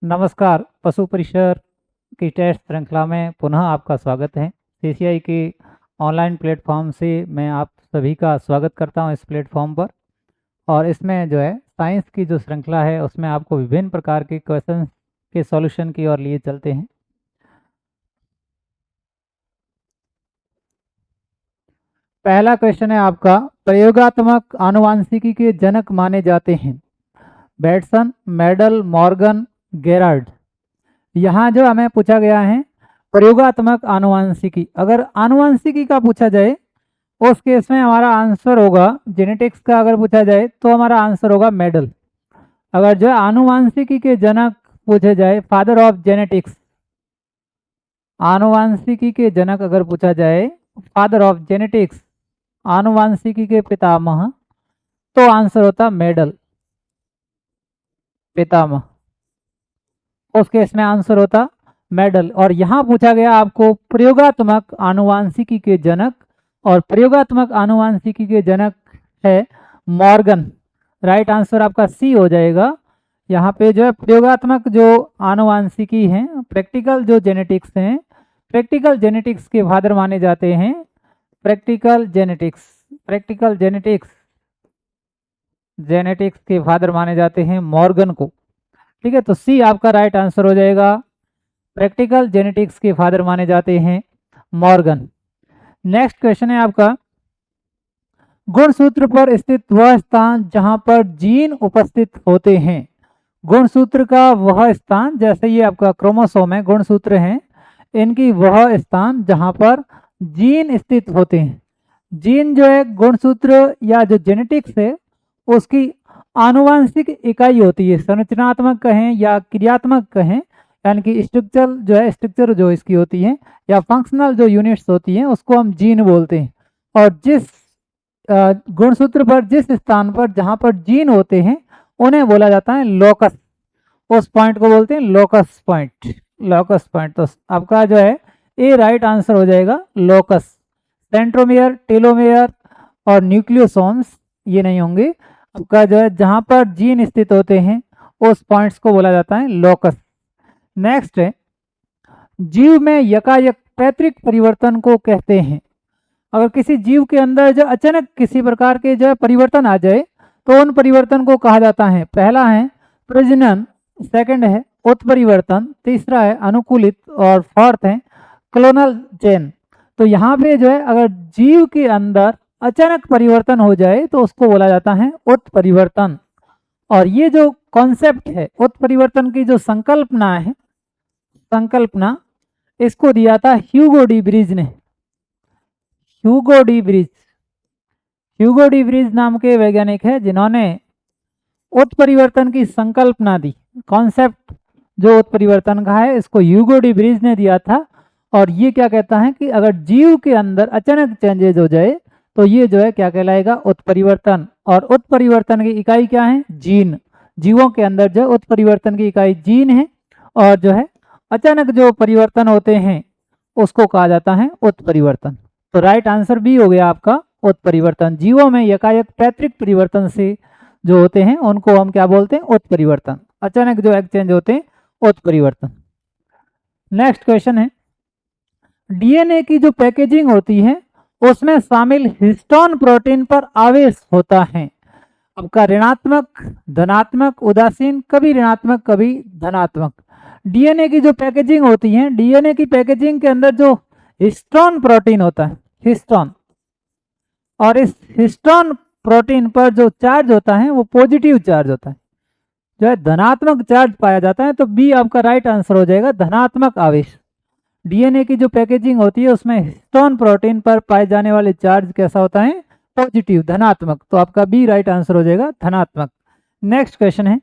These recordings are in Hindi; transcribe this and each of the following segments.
नमस्कार। पशु परिसर की टेस्ट श्रृंखला में पुनः आपका स्वागत है। सीसीआई के ऑनलाइन प्लेटफॉर्म से मैं आप सभी का स्वागत करता हूं इस प्लेटफॉर्म पर। और इसमें जो है साइंस की जो श्रृंखला है उसमें आपको विभिन्न प्रकार के क्वेश्चन के सॉल्यूशन की ओर लिए चलते हैं। पहला क्वेश्चन है आपका, प्रयोगात्मक आनुवांशिकी के जनक माने जाते हैं बैटसन, मेडल, मॉर्गन, गेराल्ड। यहाँ जो हमें पूछा गया है प्रयोगात्मक आनुवंशिकी, अगर आनुवंशिकी का पूछा जाए उस केस में हमारा आंसर होगा, जेनेटिक्स का अगर पूछा जाए तो हमारा आंसर होगा मेडल। अगर जो आनुवंशिकी के जनक पूछे जाए, फादर ऑफ जेनेटिक्स, आनुवंशिकी के जनक अगर पूछा जाए, फादर ऑफ जेनेटिक्स, आनुवंशिकी के पितामह, तो आंसर होता मेडल, पितामह। उस केस में आंसर होता मेडल। और यहाँ पूछा गया आपको प्रयोगात्मक आनुवंशिकी के जनक, और प्रयोगात्मक आनुवंशिकी के जनक है मॉर्गन। राइट आंसर आपका सी हो जाएगा। यहाँ पे जो है प्रयोगात्मक जो आनुवंशिकी है, प्रैक्टिकल जो जेनेटिक्स हैं, प्रैक्टिकल जेनेटिक्स के फादर माने जाते हैं, practical genetics, practical genetics, genetics के फादर माने जाते हैं मॉर्गन को। ठीक है, तो सी आपका राइट आंसर हो जाएगा। प्रैक्टिकल जेनेटिक्स के फादर माने जाते हैं मॉर्गन। नेक्स्ट क्वेश्चन है आपका, गुणसूत्र पर स्थित वह स्थान जहां पर जीन उपस्थित होते हैं। गुणसूत्र का वह स्थान, जैसे ये आपका क्रोमोसोम है, गुणसूत्र हैं, इनकी वह स्थान जहां पर जीन स्थित होते हैं। जीन जो है गुणसूत्र या जो जेनेटिक्स है उसकी आनुवंशिक इकाई होती है, संरचनात्मक कहें या क्रियात्मक कहें, यानी कि स्ट्रक्चर जो है, स्ट्रक्चर जो इसकी होती है या फंक्शनल जो यूनिट्स होती हैं उसको हम जीन बोलते हैं। और जिस गुणसूत्र पर, जिस स्थान पर जहां पर जीन होते हैं उन्हें बोला जाता है लोकस। उस पॉइंट को बोलते हैं लोकस पॉइंट, लोकस पॉइंट। तो आपका जो है ए राइट आंसर हो जाएगा लोकस। सेंट्रोमियर, टेलोमियर और न्यूक्लियोसोम्स ये नहीं होंगे। आपका जो है जहां पर जीन स्थित होते हैं उस पॉइंट्स को बोला जाता है लोकस। नेक्स्ट है, जीव में यकायक पैतृक परिवर्तन को कहते हैं। अगर किसी जीव के अंदर जो अचानक किसी प्रकार के जो परिवर्तन आ जाए तो उन परिवर्तन को कहा जाता है, पहला है प्रजनन, सेकंड है उत्परिवर्तन, तीसरा है अनुकूलित और फोर्थ है क्लोनल चेन। तो यहाँ पे जो है अगर जीव के अंदर अचानक परिवर्तन हो जाए तो उसको बोला जाता है उत्परिवर्तन। और ये जो कॉन्सेप्ट है उत्परिवर्तन की, जो संकल्पना है, संकल्पना इसको दिया था ह्यूगो डी ब्रिज ने। Hugo de bridge, Hugo de bridge नाम के वैज्ञानिक है जिन्होंने उत्परिवर्तन की संकल्पना दी। कॉन्सेप्ट जो उत्परिवर्तन का है इसको ह्यूगो डी ब्रिज ने दिया था। और ये क्या कहता है कि अगर जीव के अंदर अचानक चेंजेज हो जाए तो ये जो है क्या कहलाएगा, उत्परिवर्तन। और उत्परिवर्तन की इकाई क्या है, जीन। जीवों के अंदर जो उत्परिवर्तन की इकाई जीन है, और जो है अचानक जो परिवर्तन होते हैं उसको कहा जाता है उत्परिवर्तन। तो राइट आंसर बी हो गया आपका उत्परिवर्तन। जीवों में यकायक पैतृक परिवर्तन से जो होते हैं उनको हम क्या बोलते हैं, उत्परिवर्तन। अचानक जो एक्सचेंज होते हैं उत्परिवर्तन। नेक्स्ट क्वेश्चन है, डीएनए की जो पैकेजिंग होती है उसमें शामिल हिस्टोन प्रोटीन पर आवेश होता है। आपका ऋणात्मक, धनात्मक, उदासीन, कभी ऋणात्मक कभी धनात्मक। डीएनए की जो पैकेजिंग होती है, डीएनए की पैकेजिंग के अंदर जो हिस्टोन प्रोटीन होता है, हिस्टोन, और इस हिस्टोन प्रोटीन पर जो चार्ज होता है वो पॉजिटिव चार्ज होता है, जो है धनात्मक चार्ज पाया जाता है। तो बी आपका राइट आंसर हो जाएगा, धनात्मक आवेश। डीएनए की जो पैकेजिंग होती है उसमें हिस्टोन प्रोटीन पर पाए जाने वाले चार्ज कैसा होता है, पॉजिटिव, धनात्मक। तो आपका बी राइट आंसर हो जाएगा, धनात्मक। नेक्स्ट क्वेश्चन है,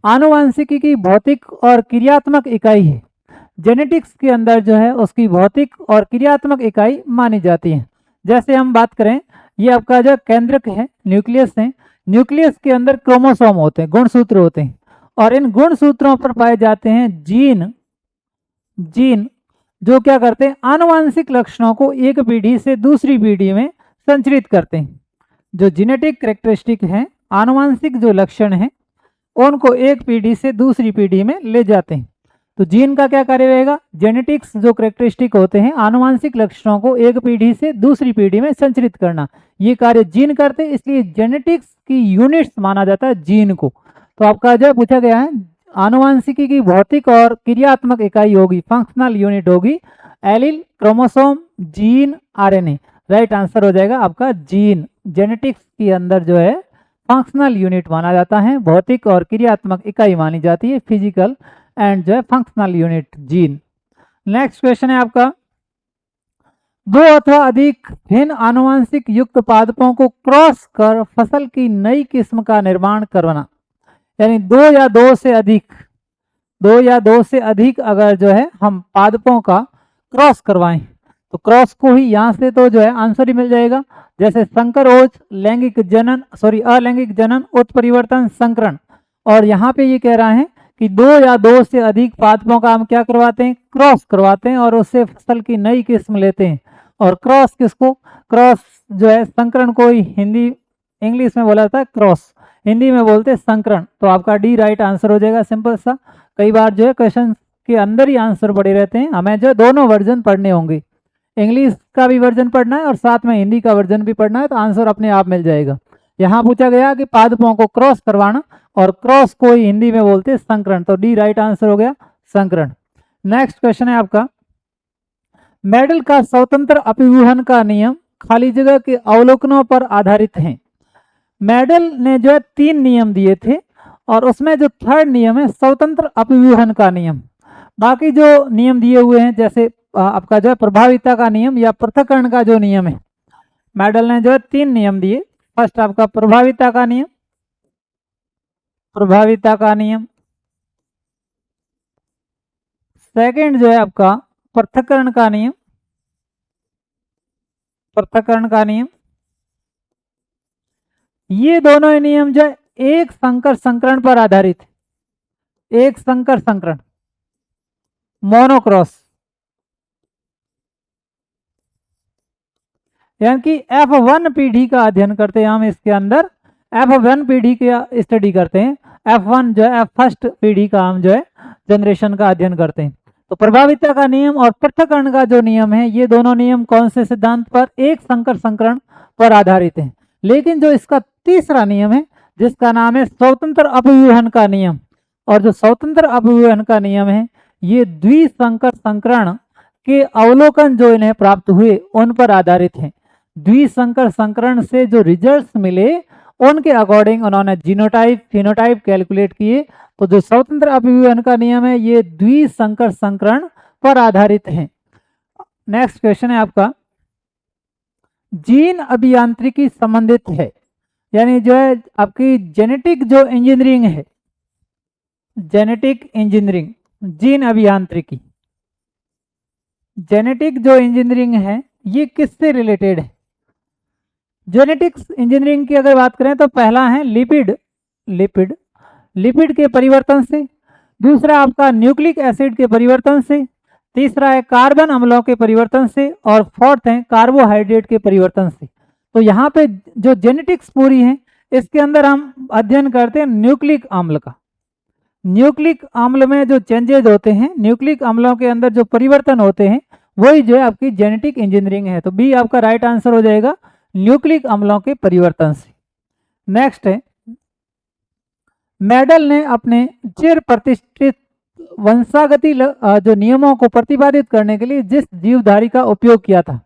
आनुवंशिकी की भौतिक और क्रियात्मक इकाई है। जेनेटिक्स के अंदर जो है उसकी भौतिक और क्रियात्मक इकाई मानी जाती है। जैसे हम बात करें, ये आपका जो केंद्रक है, न्यूक्लियस है, न्यूक्लियस के अंदर क्रोमोसोम होते हैं, गुणसूत्र होते हैं, और इन गुणसूत्रों पर पाए जाते हैं जीन। जीन जो क्या करते हैं, आनुवंशिक लक्षणों को एक पीढ़ी से दूसरी पीढ़ी में संचरित करते हैं। जो जेनेटिक कैरेक्टरिस्टिक हैं, आनुवंशिक जो लक्षण हैं उनको एक पीढ़ी से दूसरी पीढ़ी में ले जाते हैं। तो जीन का क्या कार्य रहेगा? जेनेटिक्स जो कैरेक्टरिस्टिक होते हैं, आनुवंशिक लक्षणों को एक पीढ़ी से दूसरी पीढ़ी में संचरित करना, ये कार्य जीन करते हैं। इसलिए जेनेटिक्स की यूनिट्स माना जाता है जीन को। तो आपका जो पूछा गया है, आनुवंशिकी की भौतिक और क्रियात्मक इकाई होगी, फंक्शनल यूनिट होगी allele, chromosome, gene, RNA. Right answer हो जाएगा आपका जीन। जेनेटिक्स के अंदर जो है फंक्शनल यूनिट माना जाता है, भौतिक और क्रियात्मक इकाई मानी जाती है, फिजिकल एंड जो है functional unit gene. Next question है आपका, दो अथवा अधिक भिन्न आनुवंशिक युक्त पादपों को क्रॉस कर फसल की नई किस्म का निर्माण करवाना, यानी दो या दो से अधिक अगर जो है हम पादपों का क्रॉस करवाएं, तो क्रॉस को ही यहाँ से तो जो है आंसर ही मिल जाएगा। जैसे संकरोच, अलैंगिक जनन, उत्परिवर्तन, संकरण। और यहाँ पे ये कह रहा है कि दो या दो से अधिक पादपों का हम क्या करवाते हैं? क्रॉस करवाते हैं और उससे फसल की नई किस्म लेते हैं। और क्रॉस किसको? क्रॉस जो है संकरण को ही इंग्लिश में बोला जाता है क्रॉस, हिंदी में बोलते हैं संकरण। तो आपका डी राइट आंसर हो जाएगा, सिंपल सा। कई बार जो है क्वेश्चन के अंदर ही आंसर पड़े रहते हैं, हमें जो दोनों वर्जन पढ़ने होंगे, इंग्लिश का भी वर्जन पढ़ना है और साथ में हिंदी का वर्जन भी पढ़ना है, तो आंसर अपने आप मिल जाएगा। यहाँ पूछा गया कि पादपों को क्रॉस करवाना, और क्रॉस को ही हिंदी में बोलते हैं संकरण, तो डी राइट आंसर हो गया, संकरण। नेक्स्ट क्वेश्चन है आपका, मेडल का स्वतंत्र अभिव्यूहन का नियम खाली जगह के अवलोकनों पर आधारित है। मेडल ने जो है 3 नियम दिए थे, और उसमें जो थर्ड नियम है स्वतंत्र अभिव्यूहन का नियम। बाकी जो नियम दिए हुए हैं, जैसे आपका जो है प्रभाविता का नियम या पृथक्करण का जो नियम है, मेडल ने जो है 3 नियम दिए। फर्स्ट आपका प्रभाविता का नियम, सेकंड जो है आपका पृथक्करण का नियम, ये दोनों ही नियम जो है एक संकर संकरण पर आधारित है, एक संकर संकरण, मोनोक्रॉस, यानी कि F1 पीढ़ी का अध्ययन करते हैं हम। इसके अंदर F1 पीढ़ी की स्टडी करते हैं, F1 जो है फर्स्ट पीढ़ी का हम जो है जनरेशन का अध्ययन करते हैं। तो प्रभाविता का नियम और पृथक्करण का जो नियम है, ये दोनों नियम कौन से सिद्धांत पर? एक संकर संकरण पर आधारित है। लेकिन जो इसका तीसरा नियम है, जिसका नाम है स्वतंत्र अभिव्यूहन का नियम, और जो स्वतंत्र अभिव्यूहन का नियम है, ये द्विसंकर संकरण के अवलोकन जो इन्हें प्राप्त हुए उन पर आधारित है। द्विसंकर संकरण से जो रिजल्ट्स मिले उनके अकॉर्डिंग उन्होंने जीनोटाइप फिनोटाइप कैलकुलेट किए। तो जो स्वतंत्र अभिव्यूहन का नियम है, ये द्विसंकर संकरण पर आधारित है। नेक्स्ट क्वेश्चन है आपका, जीन अभियांत्रिकी संबंधित है, यानी जो है आपकी जेनेटिक जो इंजीनियरिंग है, जेनेटिक इंजीनियरिंग, जीन अभियांत्रिकी, जेनेटिक जो इंजीनियरिंग है, ये किससे रिलेटेड है? जेनेटिक्स इंजीनियरिंग की अगर बात करें तो पहला है लिपिड के परिवर्तन से, दूसरा आपका न्यूक्लिक एसिड के परिवर्तन से, तीसरा है कार्बन अम्लों के परिवर्तन से, और फोर्थ है कार्बोहाइड्रेट के परिवर्तन से। तो यहाँ पे जो जेनेटिक्स पूरी है, इसके अंदर हम अध्ययन करते हैं न्यूक्लिक अम्ल का। न्यूक्लिक अम्ल में जो चेंजेज होते हैं, न्यूक्लिक अम्लों के अंदर जो परिवर्तन होते हैं, वही जो है आपकी जेनेटिक इंजीनियरिंग है। तो बी आपका राइट आंसर हो जाएगा, न्यूक्लिक अम्लों के परिवर्तन से। नेक्स्ट है, मेडल ने अपने चिर प्रतिष्ठित वंशागति जो नियमों को प्रतिपादित करने के लिए जिस जीवधारी का उपयोग किया था,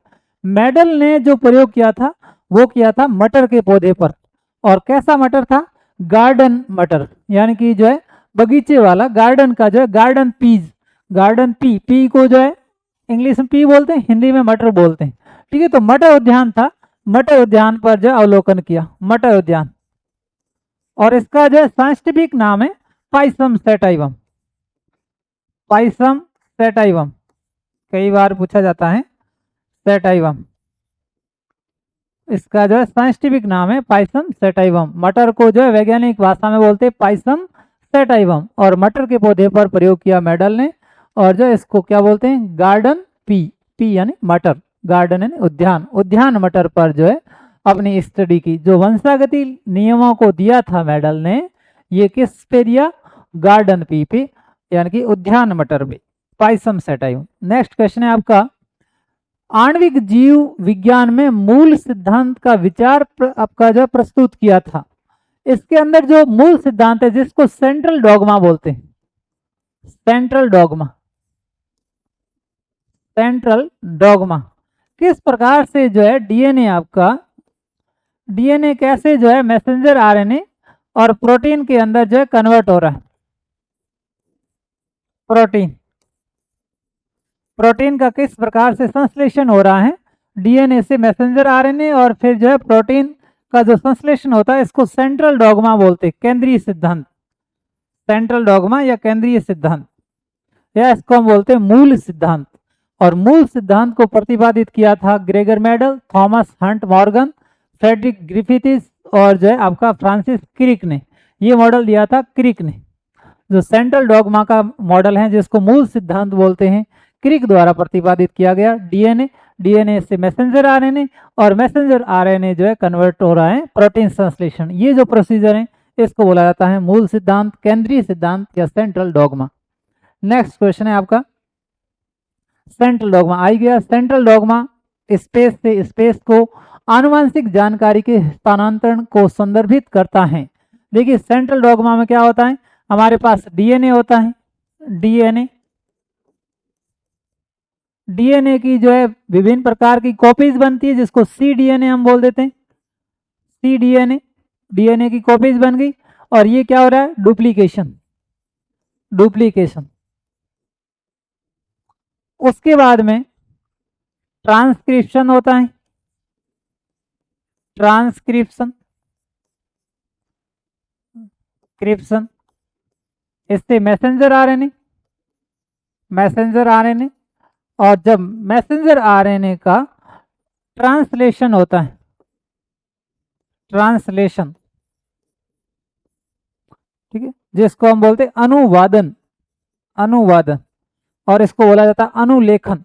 मेडल ने जो प्रयोग किया था वो किया था मटर के पौधे पर। और कैसा मटर था? गार्डन मटर, यानी कि जो है बगीचे वाला, गार्डन का जो है गार्डन पी को जो है इंग्लिश में पी बोलते हैं, हिंदी में मटर बोलते हैं। ठीक है, तो मटर उद्यान था, मटर उद्यान पर जो अवलोकन किया, मटर उद्यान। और इसका जो है साइंटिफिक नाम है पाइसम सेटाइवम, कई बार पूछा जाता है सेटाइवम, इसका जो है साइंटिफिक नाम है पाइसम सेटाइवम। मटर को जो है वैज्ञानिक भाषा में बोलते हैं पाइसम सेटाइवम, और मटर के पौधे पर प्रयोग किया मेडल ने। और जो इसको क्या बोलते हैं? गार्डन पी यानी मटर, गार्डन यानी उद्यान मटर पर जो है अपनी स्टडी की। जो वंशागति नियमों को दिया था मेडल ने, ये किस पे दिया, गार्डन पी पे, यानी कि उद्यान मटर पे, पाइसम सेटाइव। नेक्स्ट क्वेश्चन है आपका, आणविक जीव विज्ञान में मूल सिद्धांत का विचार आपका जो प्रस्तुत किया था। इसके अंदर जो मूल सिद्धांत है जिसको सेंट्रल डॉगमा बोलते हैं, सेंट्रल डॉगमा, सेंट्रल डॉगमा, किस प्रकार से जो है डीएनए आपका, डीएनए कैसे जो है मैसेंजर आरएनए और प्रोटीन के अंदर जो है कन्वर्ट हो रहा है, प्रोटीन, प्रोटीन का किस प्रकार से संश्लेषण हो रहा है डीएनए से मैसेंजर आरएनए और फिर जो है प्रोटीन का जो संश्लेषण होता है, इसको सेंट्रल डॉगमा बोलते हैं, केंद्रीय सिद्धांत, सेंट्रल डॉगमा या केंद्रीय सिद्धांत, या इसको हम बोलते हैं मूल सिद्धांत। और मूल सिद्धांत को प्रतिपादित किया था Gregor Mendel, Thomas Hunt Morgan, Frederick Griffiths और जो है आपका फ्रांसिस क्रिक ने, ये मॉडल दिया था क्रिक ने। जो सेंट्रल डॉगमा का मॉडल है जिसको मूल सिद्धांत बोलते हैं, क्रिक द्वारा प्रतिपादित किया गया। डीएनए, डीएनए से मैसेंजर आरएनए और मैसेंजर आरएनए जो है कन्वर्ट हो रहा है प्रोटीन संश्लेषण, ये जो प्रोसीजर है इसको बोला जाता है मूल सिद्धांत, केंद्रीय सिद्धांत या सेंट्रल डॉगमा। नेक्स्ट क्वेश्चन है आपका, सेंट्रल डॉगमा आ गया। सेंट्रल डॉगमा स्पेस से स्पेस को आनुवंशिक जानकारी के हस्तांतरण को संदर्भित करता है। देखिए सेंट्रल डॉगमा में क्या होता है, हमारे पास डीएनए होता है, डीएनए, डीएनए की जो है विभिन्न प्रकार की कॉपीज बनती है जिसको सी डीएनए हम बोल देते हैं, सी डीएनए, डीएनए की कॉपीज बन गई और ये क्या हो रहा है, डुप्लीकेशन, डुप्लीकेशन। उसके बाद में ट्रांसक्रिप्शन होता है, ट्रांसक्रिप्शन, क्रिप्शन, इससे मैसेंजर आरएनए, मैसेंजर आरएनए, और जब मैसेंजर आरएनए का ट्रांसलेशन होता है, ट्रांसलेशन, ठीक है, जिसको हम बोलते हैं अनुवादन, अनुवादन, और इसको बोला जाता है अनुलेखन,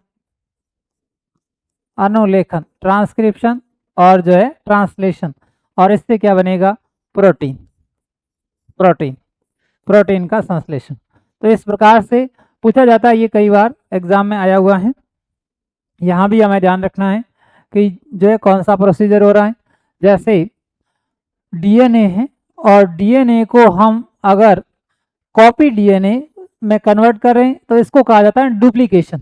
अनुलेखन, ट्रांसक्रिप्शन और जो है ट्रांसलेशन, और इससे क्या बनेगा, प्रोटीन, प्रोटीन, प्रोटीन का संश्लेषण। तो इस प्रकार से पूछा जाता है, ये कई बार एग्जाम में आया हुआ है। यहाँ भी हमें ध्यान रखना है कि जो है कौन सा प्रोसीजर हो रहा है। जैसे डीएनए है और डीएनए को हम अगर कॉपी डीएनए में कन्वर्ट कर रहे हैं तो इसको कहा जाता है डुप्लीकेशन।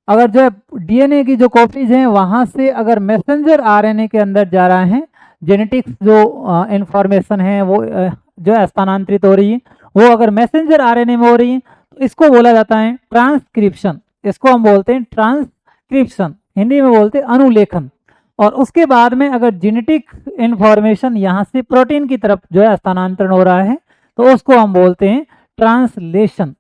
अगर जो डीएनए की जो कॉपीज हैं वहां से अगर मैसेंजर आरएनए के अंदर जा रहा है, जेनेटिक्स जो इंफॉर्मेशन है वो जो है स्थानांतरित हो रही है, वो अगर मैसेंजर आरएनए में हो रही है तो इसको बोला जाता है ट्रांसक्रिप्शन, इसको हम बोलते हैं ट्रांसक्रिप्शन, हिंदी में बोलते हैं अनुलेखन। और उसके बाद में अगर जेनेटिक इंफॉर्मेशन यहाँ से प्रोटीन की तरफ जो है स्थानांतरण हो रहा है तो उसको हम बोलते हैं ट्रांसलेशन।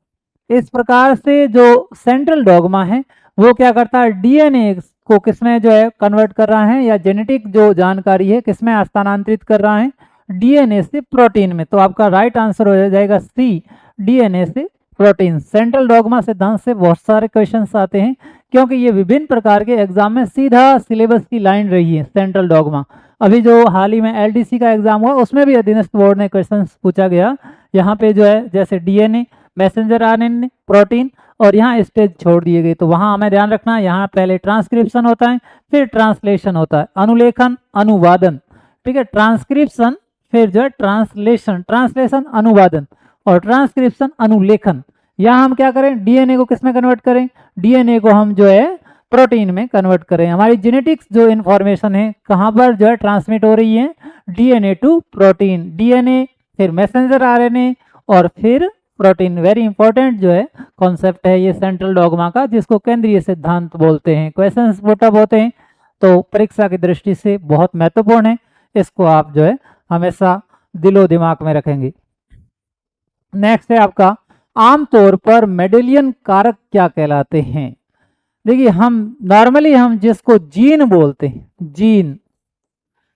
इस प्रकार से जो सेंट्रल डॉगमा है वो क्या करता है, डीएनए को किसमें जो है कन्वर्ट कर रहा है, या जेनेटिक जो जानकारी है किसमें हस्तांतरित कर रहा है, डीएनए से प्रोटीन में। तो आपका राइट आंसर हो जाएगा सी, डीएनए से प्रोटीन। सेंट्रल डॉगमा सिद्धांत से बहुत सारे क्वेश्चंस आते हैं क्योंकि ये विभिन्न प्रकार के एग्जाम में सीधा सिलेबस की लाइन रही है सेंट्रल डॉगमा। अभी जो हाल ही में एलडीसी का एग्जाम हुआ उसमें भी अधीनस्थ बोर्ड ने क्वेश्चन पूछा गया, यहाँ पे जो है जैसे डीएनए, मैसेंजर आरएनए, प्रोटीन, और यहाँ स्टेज छोड़ दिए गए। तो वहाँ हमें ध्यान रखना है, यहाँ पहले ट्रांसक्रिप्शन होता है, फिर ट्रांसलेशन होता है, अनुलेखन, अनुवादन, ठीक है, ट्रांसक्रिप्शन, फिर जो है ट्रांसलेशन, ट्रांसलेशन अनुवादन, और ट्रांसक्रिप्शन अनुलेखन। यहाँ हम क्या करें, डीएनए को किस में कन्वर्ट करें, डीएनए को हम जो है प्रोटीन में कन्वर्ट करें। हमारी जेनेटिक्स जो इन्फॉर्मेशन है कहाँ पर जो है ट्रांसमिट हो रही है, डीएनए टू प्रोटीन, डीएनए फिर मैसेंजर आरएनए और फिर प्रोटीन। वेरी इंपॉर्टेंट जो है कॉन्सेप्ट है ये सेंट्रल डॉगमा का, जिसको केंद्रीय सिद्धांत बोलते हैं। क्वेश्चंस पुटअप होते हैं तो परीक्षा की दृष्टि से बहुत महत्वपूर्ण है, इसको आप जो है हमेशा दिलो दिमाग में रखेंगे। नेक्स्ट है आपका, आमतौर पर मेंडेलियन कारक क्या कहलाते हैं। देखिए हम नॉर्मली हम जिसको जीन बोलते हैं, जीन,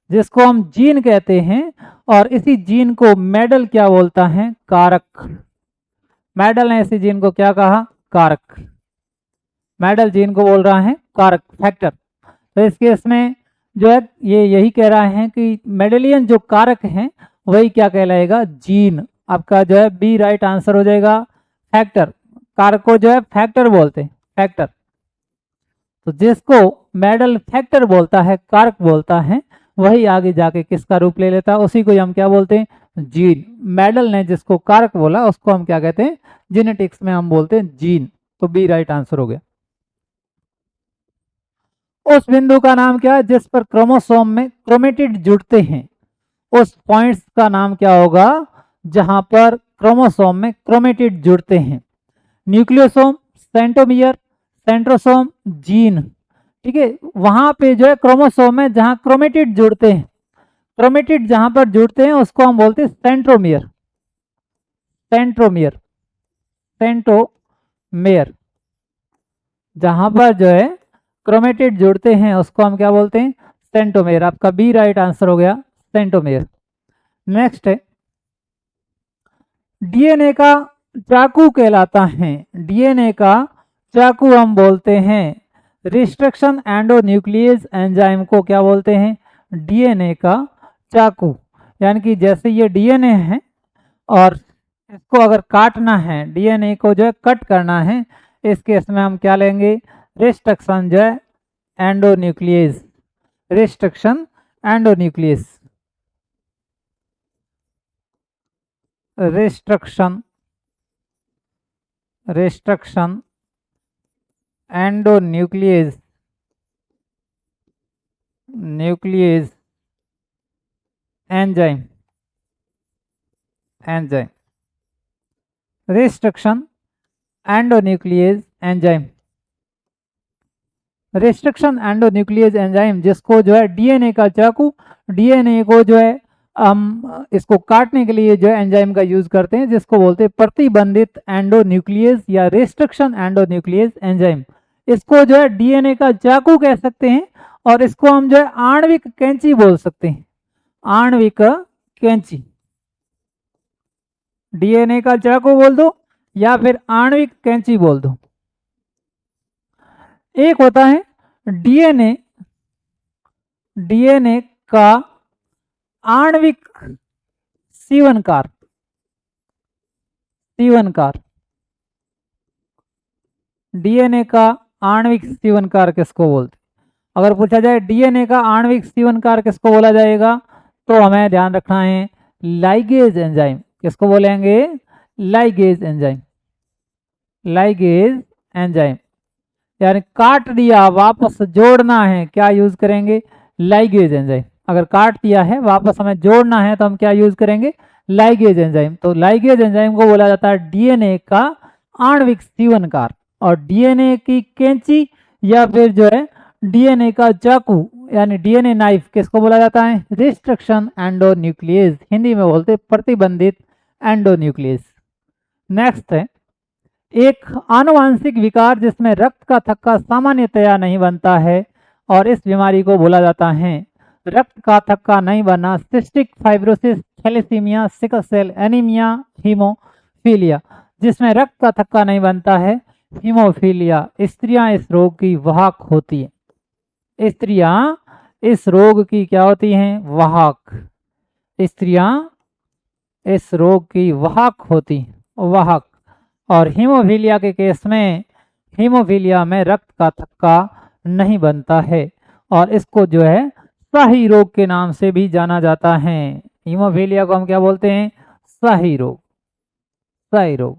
जिसको हम जीन कहते हैं, और इसी जीन को मेडल क्या बोलता है, कारक। मेडल ने इसी जीन को क्या कहा, कारक। मेडल जीन को बोल रहा है कारक, फैक्टर। तो इस केस में जो है ये यही कह रहा है कि मेंडेलियन जो कारक हैं वही क्या कहलाएगा, जीन। आपका जो है बी राइट आंसर हो जाएगा। फैक्टर, कारक को जो है फैक्टर बोलते हैं, फैक्टर। तो जिसको मेडल फैक्टर बोलता है, कारक बोलता है, वही आगे जाके किसका रूप ले लेता है, उसी को हम क्या बोलते हैं, जीन। मेडल ने जिसको कारक बोला उसको हम क्या कहते हैं, जेनेटिक्स में हम बोलते हैं जीन। तो बी राइट आंसर हो गया। उस बिंदु का नाम क्या है जिस पर क्रोमोसोम में क्रोमेटिड जुड़ते हैं, उस पॉइंट्स का नाम क्या होगा जहां पर क्रोमोसोम में क्रोमेटिड जुड़ते हैं। Nucleosome, centromere, centrosome, gene. ठीक है, वहां पे जो है क्रोमोसोम में जहां क्रोमेटिड जुड़ते हैं, क्रोमेटिड जहां पर जुड़ते हैं उसको हम बोलते हैं सेंट्रोमियर, सेंट्रोमियर, सेंट्रोमेयर। जहां पर जो है क्रोमेटिड जुड़ते हैं उसको हम क्या बोलते हैं, सेंट्रोमेयर। आपका बी राइट आंसर हो गया, सेंट्रोमेयर। नेक्स्ट है, डीएनए का चाकू कहलाता है, डीएनए का चाकू हम बोलते हैं रिस्ट्रक्शन एंडोन्यूक्लियस एंजाइम को क्या बोलते हैं, डीएनए का चाकू। यानी कि जैसे ये डीएनए है और इसको अगर काटना है, डीएनए को जो है कट करना है, इस केस में हम क्या लेंगे, रिस्ट्रक्शन जो है endonuclease, restriction endonuclease, restriction, restriction endonuclease, nucleus enzyme, enzyme, restriction endonuclease enzyme, restriction endonuclease enzyme जिसको जो है डीएनए का चाकू, डीएनए को जो है हम इसको काटने के लिए जो है एंजाइम का यूज करते हैं जिसको बोलते हैं प्रतिबंधित एंडोन्यूक्लियस या रिस्ट्रक्शन एंडोन्यूक्लियस एंजाइम। इसको जो है डीएनए का चाकू कह सकते हैं और इसको हम जो है आणविक कैंची बोल सकते हैं, आणविक कैंची। डीएनए का चाकू बोल दो या फिर आणविक कैंची बोल दो। एक होता है डीएनए, डीएनए का आणविक सीवनकार, सीवनकार, डीएनए का आणविक सीवनकार किसको बोलते, अगर पूछा जाए डीएनए का आणविक सीवनकार किसको बोला जाएगा तो हमें ध्यान रखना है लाइगेज एंजाइम। किसको बोलेंगे, लाइगेज एंजाइम, लाइगेज एंजाइम। यानी काट दिया वापस जोड़ना है, क्या यूज करेंगे, लाइगेज एंजाइम। अगर काट दिया है वापस हमें जोड़ना है तो हम क्या यूज करेंगे, लाइगेज एंजाइम। तो लाइगेज एंजाइम को बोला जाता है डीएनए का आणविक सीवनकार। और डीएनए की कैंची या फिर जो है डीएनए का चाकू यानी डीएनए नाइफ किसको बोला जाता है, रिस्ट्रक्शन एंडोन्यूक्लियस, हिंदी में बोलते प्रतिबंधित एंडोन्यूक्लियस। नेक्स्ट है, एक आनुवांशिक विकार जिसमें रक्त का थक्का सामान्यतया नहीं बनता है और इस बीमारी को बोला जाता है, रक्त का थक्का नहीं बनना, cystic fibrosis, thalassaemia, sickle cell anaemia, haemophilia. जिसमें रक्त का थक्का नहीं बनता है, हीमोफीलिया। स्त्रियां इस रोग की वाहक होती है, स्त्रियां इस रोग की क्या होती हैं, वाहक। स्त्रियां इस रोग की वाहक होती हैं, वाहक। और हीमोफीलिया के केस में, हीमोफीलिया में रक्त का थक्का नहीं बनता है और इसको जो है शाही रोग के नाम से भी जाना जाता है। हीमोफीलिया को हम क्या बोलते हैं, शाही रोग, शाही रोग।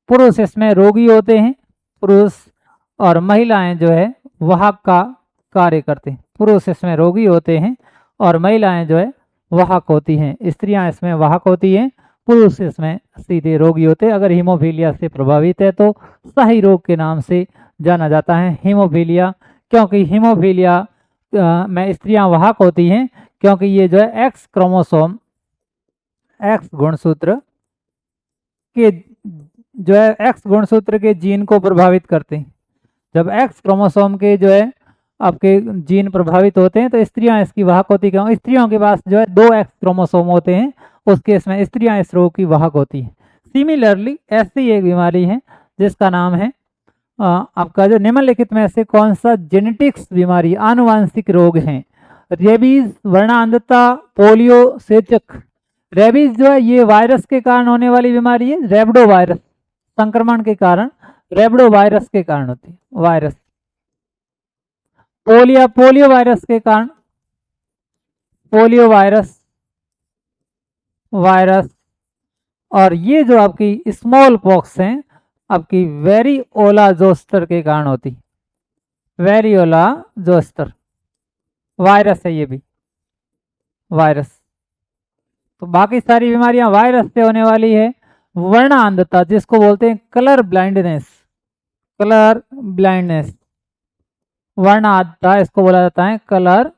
पुरुष इसमें रोगी होते हैं, पुरुष, और महिलाएं जो है वाहक का कार्य करते हैं। पुरुष इसमें रोगी होते हैं और महिलाएं जो है वाहक होती हैं। स्त्रियां इसमें वाहक होती हैं, पुरुष इसमें सीधे रोगी होते हैं। अगर हीमोफीलिया से प्रभावित है तो शाही रोग के नाम से जाना जाता है हीमोफीलिया। क्योंकि हीमोफीलिया में स्त्रियां वाहक होती हैं क्योंकि ये जो है एक्स क्रोमोसोम, एक्स गुणसूत्र के जो है एक्स गुणसूत्र के जीन को प्रभावित करते हैं। जब एक्स क्रोमोसोम के जो है आपके जीन प्रभावित होते हैं तो स्त्रियां इसकी वाहक होती है। क्योंकि स्त्रियों के पास जो है 2 एक्स क्रोमोसोम होते हैं, उस केस में स्त्रियां इस रोग की वाहक होती है। सिमिलरली ऐसी एक बीमारी है जिसका नाम है आपका जो निम्नलिखित में से कौन सा जेनेटिक्स बीमारी, आनुवांशिक रोग है, रेबीज, वर्णांधता, पोलियो, सेचक। रेबीज जो है ये वायरस के कारण होने वाली बीमारी है, रेबडो वायरस संक्रमण के कारण, रेबडो वायरस के कारण होती है वायरस। पोलियो वायरस के कारण, पोलियो वायरस और ये जो आपकी स्मॉल पॉक्स हैं आपकी वेरिओला जोस्टर के कारण होती, वेरिओला जोस्टर वायरस है, ये भी वायरस। तो बाकी सारी बीमारियां वायरस से होने वाली है। वर्ण अंधता जिसको बोलते हैं कलर ब्लाइंडनेस, कलर ब्लाइंडनेस, वर्ण अंधता इसको बोला जाता है कलर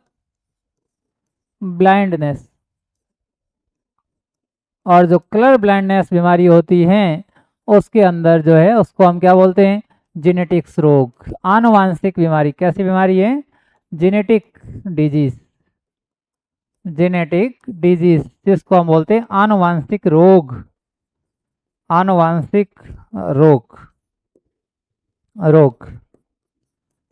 ब्लाइंडनेस। और जो कलर ब्लाइंडनेस बीमारी होती है उसके अंदर जो है उसको हम क्या बोलते हैं, जेनेटिक्स रोग, आनुवांशिक बीमारी। कैसी बीमारी है, जेनेटिक डिजीज, जेनेटिक डिजीज जिसको हम बोलते हैं आनुवांशिक रोग, आनुवांशिक रोग, रोग।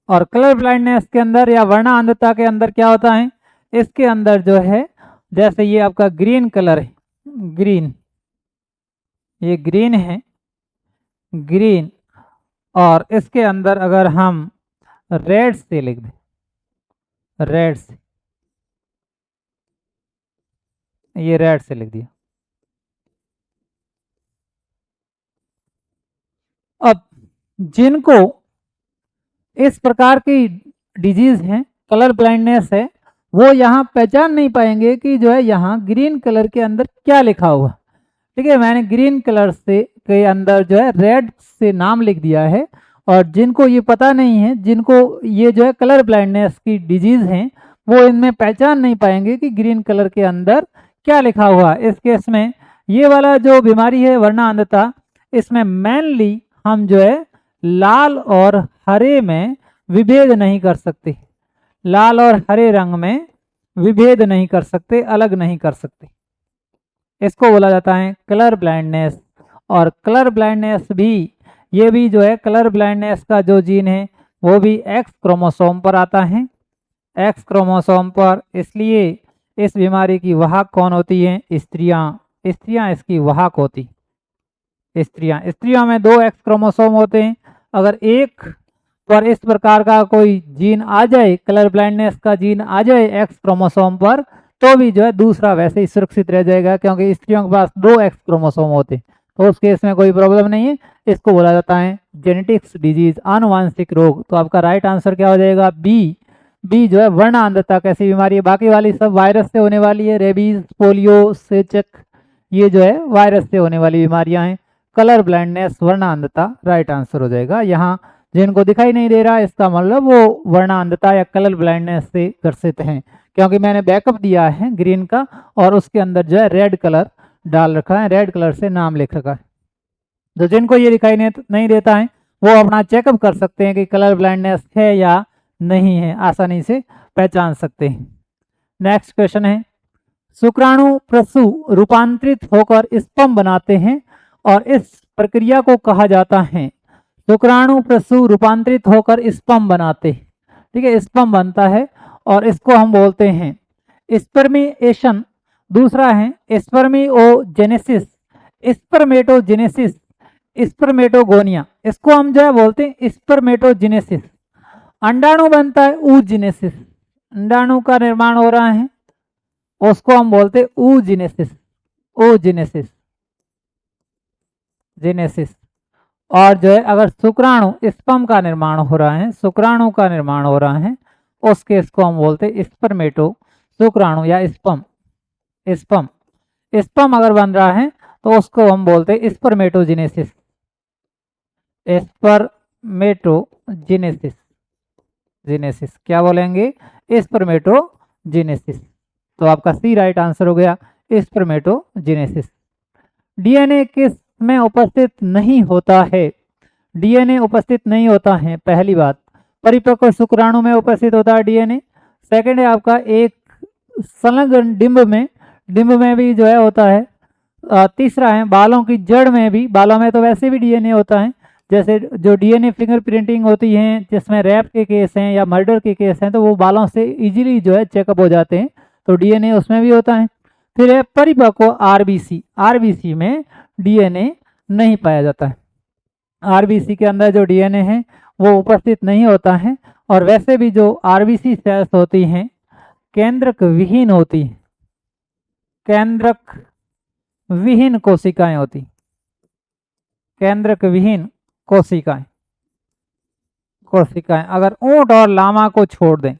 और कलर ब्लाइंडनेस के अंदर या वर्ण अंधता के अंदर क्या होता है, इसके अंदर जो है जैसे ये आपका ग्रीन कलर है, ग्रीन, ये ग्रीन है, ग्रीन, और इसके अंदर अगर हम रेड से लिख दें, रेड से, ये रेड से लिख दिया। अब जिनको इस प्रकार की डिजीज है, कलर ब्लाइंडनेस है, वो यहाँ पहचान नहीं पाएंगे कि जो है यहाँ ग्रीन कलर के अंदर क्या लिखा हुआ। ठीक है, मैंने ग्रीन कलर से के अंदर जो है रेड से नाम लिख दिया है, और जिनको ये पता नहीं है, जिनको ये जो है कलर ब्लाइंडनेस की डिजीज है, वो इनमें पहचान नहीं पाएंगे कि ग्रीन कलर के अंदर क्या लिखा हुआ। इस केस में ये वाला जो बीमारी है वर्ण अंधता, इसमें मेनली हम जो है लाल और हरे में विभेद नहीं कर सकते, लाल और हरे रंग में विभेद नहीं कर सकते, अलग नहीं कर सकते। इसको बोला जाता है कलर ब्लाइंडनेस। और कलर ब्लाइंडनेस भी, ये भी जो है कलर ब्लाइंडनेस का जो जीन है वो भी एक्स क्रोमोसोम पर आता है, एक्स क्रोमोसोम पर। इसलिए इस बीमारी की वाहक कौन होती है, स्त्रियां, स्त्रियां इसकी वाहक होती, स्त्रियां। स्त्रियों में 2 एक्स क्रोमोसोम होते हैं, अगर एक पर इस प्रकार का कोई जीन आ जाए, कलर ब्लाइंडनेस का जीन आ जाए एक्स क्रोमोसोम पर, तो भी जो है दूसरा वैसे ही सुरक्षित रह जाएगा, क्योंकि स्त्रियों के पास 2 एक्स क्रोमोसोम होते हैं, तो उस केस में कोई प्रॉब्लम नहीं है। इसको बोला जाता है जेनेटिक्स डिजीज, आनुवांशिक रोग। तो आपका राइट आंसर क्या हो जाएगा, बी। बी जो है वर्ण अंधता कैसी बीमारी है, बाकी वाली सब वायरस से होने वाली है, रेबीज, पोलियो, सेचक, ये जो है वायरस से होने वाली बीमारियां हैं। कलर ब्लाइंडनेस, वर्ण अंधता राइट आंसर हो जाएगा। यहाँ जिनको दिखाई नहीं दे रहा इसका मतलब वो वर्ण अंधता या कलर ब्लाइंडनेस से ग्रसित हैं, क्योंकि मैंने बैकअप दिया है ग्रीन का और उसके अंदर जो है रेड कलर डाल रखा है, रेड कलर से नाम लिख रखा है। तो जिनको ये दिखाई नहीं देता है वो अपना चेकअप कर सकते हैं कि कलर ब्लाइंडनेस है या नहीं है, आसानी से पहचान सकते हैं। नेक्स्ट क्वेश्चन है, शुक्राणु प्रसु रूपांतरित होकर स्पर्म बनाते हैं और इस प्रक्रिया को कहा जाता है, शुक्राणु प्रसु रूपांतरित होकर स्पर्म बनाते, ठीक है, स्पर्म बनता है और इसको हम बोलते हैं स्पर्मिएशन। दूसरा है स्पर्मियोजेनेसिस, स्पर्मेटोजेनेसिस, स्पर्मेटोगोनिया, इसको हम जो है बोलते हैं स्पर्मेटोजेनेसिस। अंडाणु बनता है oogenesis, अंडाणु का निर्माण हो रहा है, उसको हम बोलते हैं oogenesis, oogenesis, जेनेसिस। और जो है अगर शुक्राणु स्पर्म का निर्माण हो रहा है, शुक्राणु का निर्माण हो रहा है, उस केस को हम बोलते हैं स्पर्मेटो शुक्राणु या स्पर्म। स्पर्म स्पर्म अगर बन रहा है तो उसको हम बोलते हैं स्पर्मेटोजेनेसिस, स्पर्मेटोजेनेसिस, जेनेसिस क्या बोलेंगे, स्पर्मेटोजेनेसिस। तो आपका सी राइट आंसर हो गया, स्पर्मेटोजेनेसिस। डीएनए किस में उपस्थित नहीं होता है, डीएनए उपस्थित नहीं होता है, पहली बात परिपक्व शुक्राणु में उपस्थित होता है डीएनए। सेकंड है आपका एक संलग्न डिंब में भी जो है होता है। तीसरा है बालों की जड़ में भी, बालों में तो वैसे भी डीएनए होता है, जैसे जो डीएनए फिंगरप्रिंटिंग होती है जिसमें रैप के केस हैं या मर्डर के केस हैं तो वो बालों से इजीली जो है चेकअप हो जाते हैं, तो डीएनए उसमें भी होता है। फिर है परिपक्व आरबीसी, आरबीसी में डीएनए नहीं पाया जाता है, आरबीसी के अंदर जो डीएनए है वो उपस्थित नहीं होता है। और वैसे भी जो आरबीसी सेल्स होती हैं केंद्रक विहीन होती है, केंद्रक विहीन कोशिकाएं होती, केंद्रक विहीन कोशिकाएं, कोशिकाएं अगर ऊंट और लामा को छोड़ दें,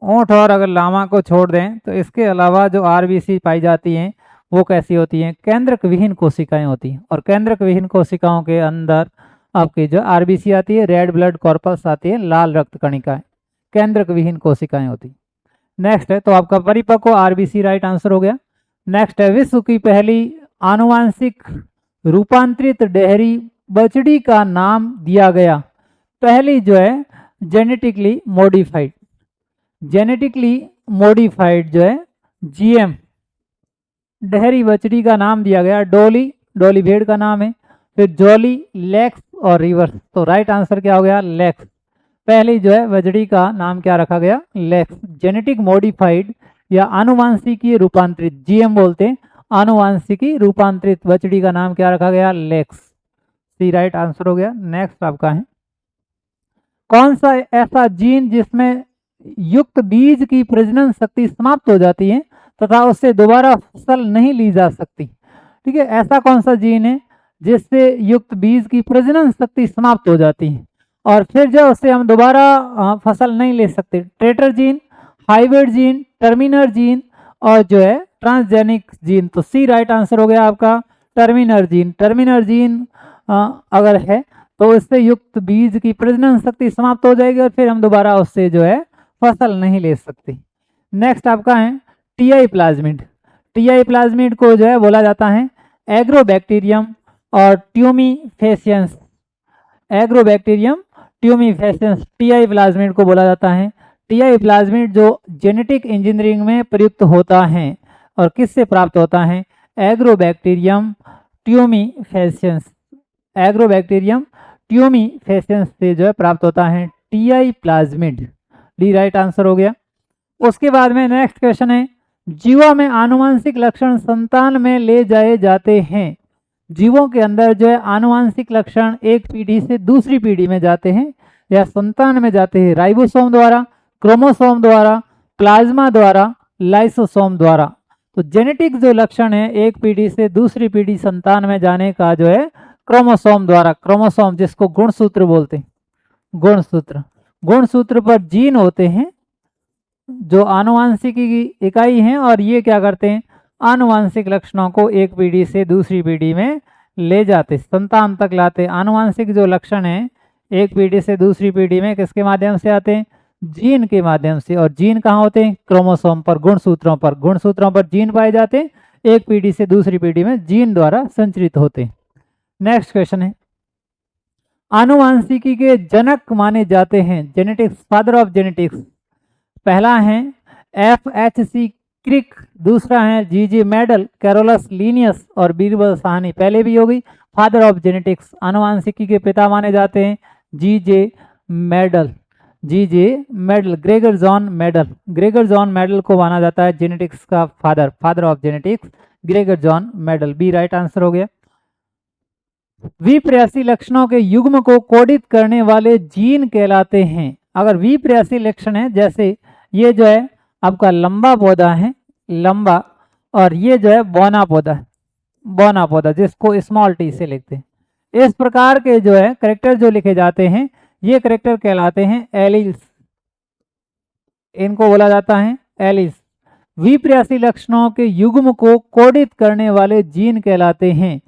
ऊंट और अगर लामा को छोड़ दें तो इसके अलावा जो आरबीसी पाई जाती हैं वो कैसी होती हैं, केंद्रक विहीन कोशिकाएं होती हैं। और केंद्रक विहीन कोशिकाओं के अंदर आपकी जो आरबीसी आती है, रेड ब्लड कॉर्पस आती है, लाल रक्त कणिकाएं, केंद्रक विहीन कोशिकाएं होती। नेक्स्ट है तो आपका परिपक्व आरबीसी राइट आंसर हो गया। नेक्स्ट है विश्व की पहली आनुवांशिक रूपांतरित डेहरी बछड़ी का नाम दिया गया, पहली जो है जेनेटिकली मॉडिफाइड, जेनेटिकली मॉडिफाइड जो है जीएम डेहरी बछड़ी का नाम दिया गया डॉली, डॉली भेड़ का नाम है। फिर जॉली, लेक्स और रिवर्स, तो राइट आंसर क्या हो गया, लेक्स। पहली जो है बछड़ी का नाम क्या रखा गया, लेक्स। जेनेटिक मॉडिफाइड या आनुवांशिकी रूपांतरित, जीएम बोलते हैं, आनुवांशिकी रूपांतरित बछड़ी का नाम क्या रखा गया, लेक्स। सी राइट आंसर हो गया। नेक्स्ट आपका है कौन सा ऐसा जीन जिसमें युक्त बीज की प्रजनन शक्ति समाप्त हो जाती है तथा उससे दोबारा फसल नहीं ली जा सकती। ठीक है, ऐसा कौन सा जीन है जिससे युक्त बीज की प्रजनन शक्ति समाप्त हो जाती है और फिर जो उससे हम दोबारा फसल नहीं ले सकते। Traitor gene, hybrid gene, terminator gene और जो है ट्रांसजेनिक जीन। तो सी राइट आंसर हो गया आपका टर्मिनर जीन। टर्मिनर जीन अगर है तो इससे युक्त बीज की प्रजनन शक्ति समाप्त हो जाएगी और फिर हम दोबारा उससे जो है फसल नहीं ले सकते। नेक्स्ट आपका है टीआई प्लाज्मिड। टीआई प्लाज्मिड को जो है बोला जाता है एग्रोबैक्टीरियम और tumefaciens, agrobacterium tumefaciens TI plasmid को बोला जाता है। टीआई प्लाज्मिड जो जेनेटिक इंजीनियरिंग में प्रयुक्त होता है और किससे प्राप्त होता है, एग्रोबैक्टीरियम ट्यूमीफेसियंस, एग्रोबैक्टीरियम ट्यूमीफेसियंस से जो है प्राप्त होता है TI plasmid. D right answer हो गया। उसके बाद में नेक्स्ट क्वेश्चन है जीवों में आनुवांशिक लक्षण संतान में ले जाए जाते हैं। जीवों के अंदर जो है आनुवांशिक लक्षण एक पीढ़ी से दूसरी पीढ़ी में जाते हैं या संतान में जाते हैं राइबोसोम द्वारा, क्रोमोसोम द्वारा, प्लाज्मा द्वारा, लाइसोसोम द्वारा। तो जेनेटिक जो लक्षण है एक पीढ़ी से दूसरी पीढ़ी संतान में जाने का जो है क्रोमोसोम द्वारा, क्रोमोसोम जिसको गुणसूत्र बोलते हैं, गुणसूत्र, गुणसूत्र पर जीन होते हैं जो आनुवांशिकी की इकाई हैं और ये क्या करते हैं, आनुवांशिक लक्षणों को एक पीढ़ी से दूसरी पीढ़ी में ले जाते, संतान तक लाते। आनुवांशिक जो लक्षण है एक पीढ़ी से दूसरी पीढ़ी में किसके माध्यम से आते हैं, जीन के माध्यम से। और जीन कहाँ होते हैं, क्रोमोसोम पर, गुणसूत्रों पर, गुणसूत्रों पर जीन पाए जाते हैं, एक पीढ़ी से दूसरी पीढ़ी में जीन द्वारा संचरित होते हैं। नेक्स्ट क्वेश्चन है आनुवांशिकी के जनक माने जाते हैं, जेनेटिक्स, फादर ऑफ जेनेटिक्स। पहला है FHC क्रिक, दूसरा है GJ मेडल, कैरोलस लीनियस और बीरबल साहनी। पहले भी होगी फादर ऑफ जेनेटिक्स, आनुवांशिकी के पिता माने जाते हैं GJ Mendel, GJ Mendel, Gregor John Mendel, Gregor John Mendel को माना जाता है जेनेटिक्स का father, father of genetics Gregor John Mendel. B right answer हो गया। विप्रयासी लक्षणों के युग्म को कोडित करने वाले जीन कहलाते हैं। अगर विप्रयासी लक्षण है, जैसे ये जो है आपका लंबा पौधा है, लंबा, और ये जो है बौना पौधा है, बौना पौधा जिसको स्मॉल टी से लिखते हैं। इस प्रकार के जो है कैरेक्टर जो लिखे जाते हैं ये कैरेक्टर कहलाते हैं एलील्स, इनको बोला जाता है एलील्स। विप्रयासी लक्षणों के युग्म को कोडित करने वाले जीन कहलाते हैं,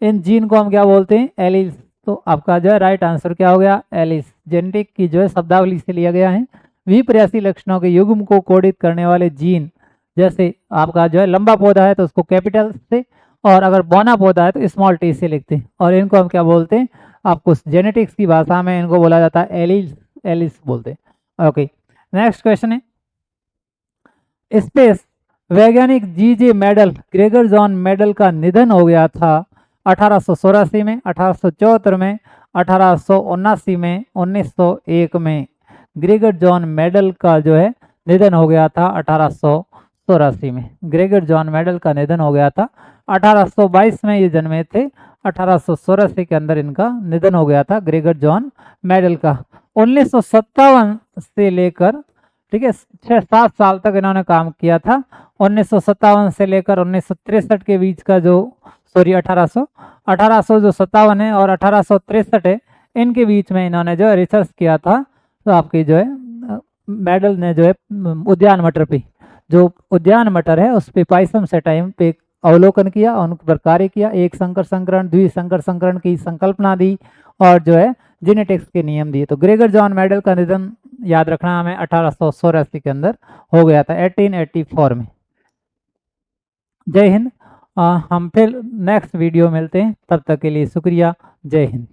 इन जीन को हम क्या बोलते हैं, एलील्स। तो आपका जो है राइट आंसर क्या हो गया, एलील्स। जेनेटिक की जो है शब्दावली से लिया गया है। विप्रयासी लक्षणों के युग्म को कोडित करने वाले जीन, जैसे आपका जो है लंबा पौधा है तो उसको कैपिटल से, और अगर बौना पौधा है तो स्मॉल टी से लिखते हैं, और इनको हम क्या बोलते हैं, आपको जेनेटिक्स की भाषा में इनको बोला जाता है एलील्स, एलील्स बोलते हैं। ओके, नेक्स्ट क्वेश्चन है स्पेस वैज्ञानिक GJ Mendel, Gregor John medal का निधन हो गया था 1884 में, 1874 में, 1879 में, 1901 में। ग्रेगर जॉन मेडल का जो है निधन हो गया था 1884 1884 में ग्रेगर जॉन मेडल का निधन हो गया था। 1822 में ये जन्मे थे, 1884 के अंदर इनका निधन हो गया था ग्रेगर जॉन मेडल का। 1957 से लेकर, ठीक है, 6-7 साल तक इन्होंने काम किया था। 1957 से लेकर 1963 के बीच का जो, सॉरी 1800 जो 57 है और 1863 है, इनके बीच में इन्होंने जो रिसर्च किया था। तो आपकी जो है मेडल ने जो है उद्यान मटर पे, जो उद्यान मटर है उस पे पाइसम से टाइम पे अवलोकन किया, उन पर कार्य किया, एक संकर संकरण, द्विसंकर संकरण की संकल्पना दी और जो है जेनेटिक्स के नियम दिए। तो ग्रेगर जॉन मेडल का निधन याद रखना हमें 1884 के अंदर हो गया था, 1884 में। जय हिंद। हम फिर नेक्स्ट वीडियो मिलते हैं, तब तक के लिए शुक्रिया। जय हिंद।